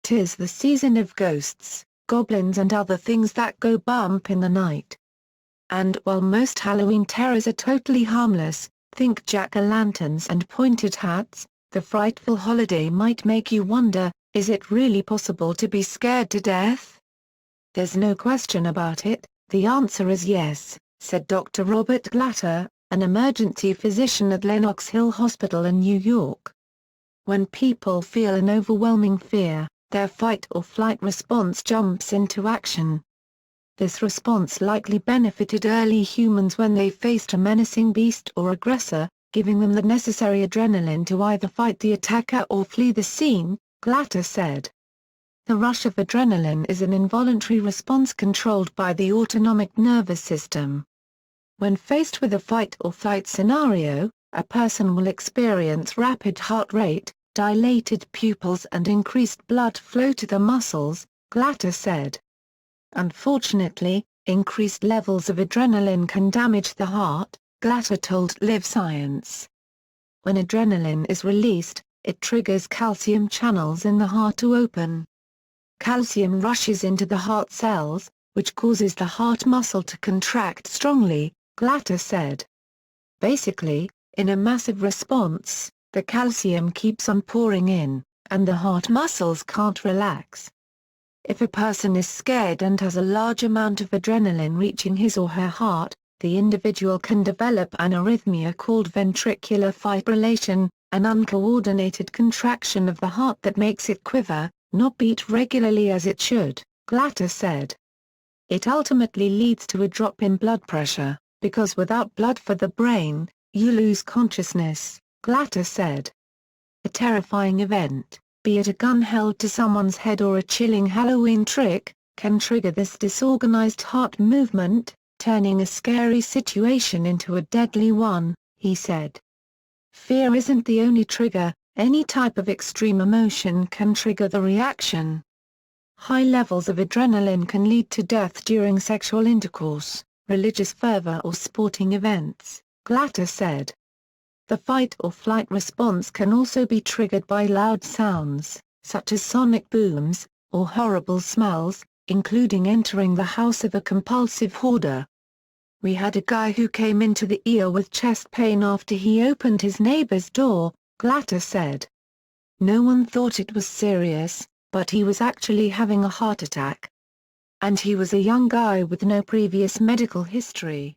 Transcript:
'Tis the season of ghosts, goblins and other things that go bump in the night. And while most Halloween terrors are totally harmless, think jack-o'-lanterns and pointed hats, the frightful holiday might make you wonder, is it really possible to be scared to death? There's no question about it, the answer is yes, said Dr. Robert Glatter, an emergency physician at Lenox Hill Hospital in New York. When people feel an overwhelming fear, their fight-or-flight response jumps into action. This response likely benefited early humans when they faced a menacing beast or aggressor, giving them the necessary adrenaline to either fight the attacker or flee the scene, Glatter said. The rush of adrenaline is an involuntary response controlled by the autonomic nervous system. When faced with a fight-or-flight scenario, a person will experience rapid heart rate, dilated pupils and increased blood flow to the muscles, Glatter said. Unfortunately, increased levels of adrenaline can damage the heart, Glatter told Live Science. When adrenaline is released, it triggers calcium channels in the heart to open. Calcium rushes into the heart cells, which causes the heart muscle to contract strongly, Glatter said. Basically, in a massive response, the calcium keeps on pouring in, and the heart muscles can't relax. If a person is scared and has a large amount of adrenaline reaching his or her heart, the individual can develop an arrhythmia called ventricular fibrillation, an uncoordinated contraction of the heart that makes it quiver, not beat regularly as it should, Glatter said. It ultimately leads to a drop in blood pressure, because without blood for the brain, you lose consciousness, Glatter said. A terrifying event, be it a gun held to someone's head or a chilling Halloween trick, can trigger this disorganized heart movement, turning a scary situation into a deadly one, he said. Fear isn't the only trigger, any type of extreme emotion can trigger the reaction. High levels of adrenaline can lead to death during sexual intercourse, religious fervor or sporting events, Glatter said. The fight-or-flight response can also be triggered by loud sounds, such as sonic booms, or horrible smells, including entering the house of a compulsive hoarder. We had a guy who came into the ER with chest pain after he opened his neighbor's door, Glatter said. No one thought it was serious, but he was actually having a heart attack. And he was a young guy with no previous medical history.